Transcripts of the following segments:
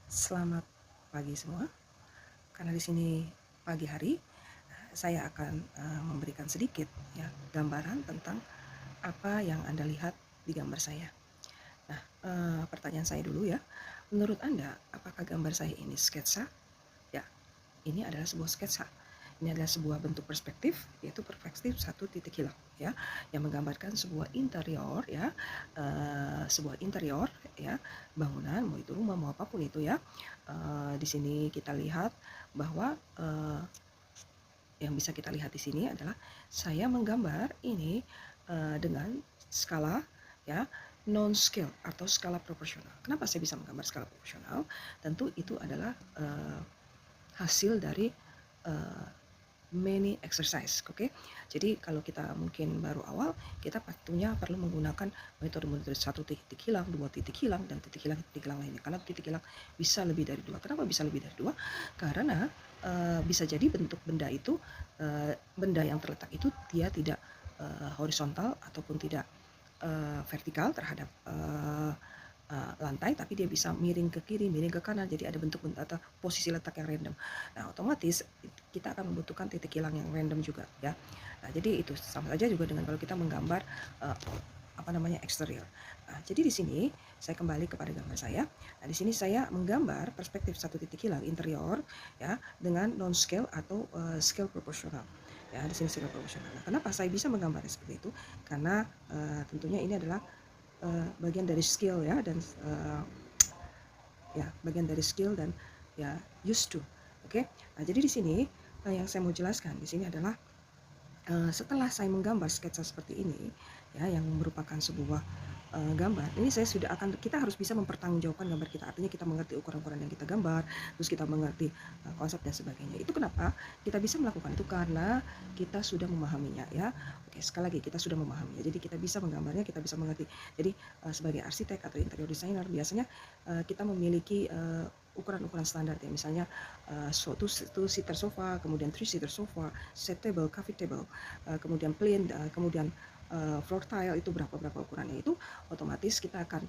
Selamat pagi semua. Karena di sini pagi hari, saya akan memberikan sedikit ya gambaran tentang apa yang Anda lihat di gambar saya. Nah, pertanyaan saya dulu ya. Menurut Anda, apakah gambar saya ini sketsa? Ya, ini adalah sebuah sketsa. Ini adalah sebuah bentuk perspektif, yaitu perspektif satu titik hilang, ya, yang menggambarkan sebuah interior, ya, sebuah interior, ya, bangunan, mau itu rumah, mau apapun itu, ya. Di sini kita lihat bahwa yang bisa kita lihat di sini adalah saya menggambar ini dengan skala, ya, non scale atau skala proporsional. Kenapa saya bisa menggambar skala proporsional? Tentu itu adalah hasil dari many exercise, oke? Jadi kalau kita mungkin baru awal, kita tentunya perlu menggunakan metode-metode satu titik hilang, dua titik hilang, dan titik hilang lainnya. Karena titik hilang bisa lebih dari dua. Kenapa bisa lebih dari dua? Karena bisa jadi bentuk benda itu, benda yang terletak itu dia tidak horizontal ataupun tidak vertikal terhadap lantai, tapi dia bisa miring ke kiri, miring ke kanan, jadi ada bentuk atau posisi letak yang random. Nah, otomatis kita akan membutuhkan titik hilang yang random juga, ya. Nah, jadi itu sama saja juga dengan kalau kita menggambar eksterior. Nah, jadi di sini saya kembali kepada gambar saya. Nah, di sini saya menggambar perspektif satu titik hilang interior, ya, dengan non scale atau scale proporsional. Ya, di sini scale proporsional. Nah, kenapa saya bisa menggambarnya seperti itu? Karena tentunya ini adalah bagian dari skill, ya, dan bagian dari skill dan ya used to. Oke. Nah, jadi di sini yang saya mau jelaskan di sini adalah setelah saya menggambar sketsa seperti ini, ya, yang merupakan sebuah gambar, ini kita harus bisa mempertanggungjawabkan gambar kita. Artinya kita mengerti ukuran-ukuran yang kita gambar, terus kita mengerti konsep dan sebagainya. Itu kenapa kita bisa melakukan itu, karena kita sudah memahaminya, ya. Oke, sekali lagi kita sudah memahaminya. Jadi kita bisa menggambarnya, kita bisa mengerti. Jadi sebagai arsitek atau interior designer biasanya kita memiliki ukuran-ukuran standar, ya, misalnya two seater sofa, kemudian three seater sofa, set table, coffee table, kemudian plain, kemudian floor tile, itu berapa ukurannya, itu otomatis kita akan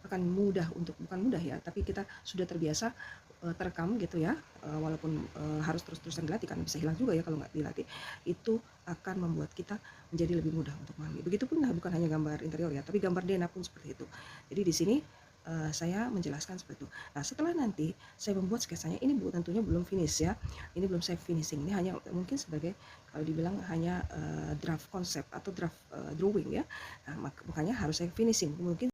akan mudah untuk, bukan mudah ya, tapi kita sudah terbiasa terekam gitu, ya, walaupun harus terus-terusan dilatih karena bisa hilang juga ya kalau nggak dilatih. Itu akan membuat kita menjadi lebih mudah untuk memahami. Begitupun bukan hanya gambar interior ya, tapi gambar denah pun seperti itu. Jadi di sini saya menjelaskan seperti itu. Nah, setelah nanti saya membuat sketsanya, ini tentunya belum finish, ya. Ini belum saya finishing. Ini hanya mungkin sebagai, kalau dibilang hanya draft konsep atau draft drawing, ya. Nah, makanya harus saya finishing. Mungkin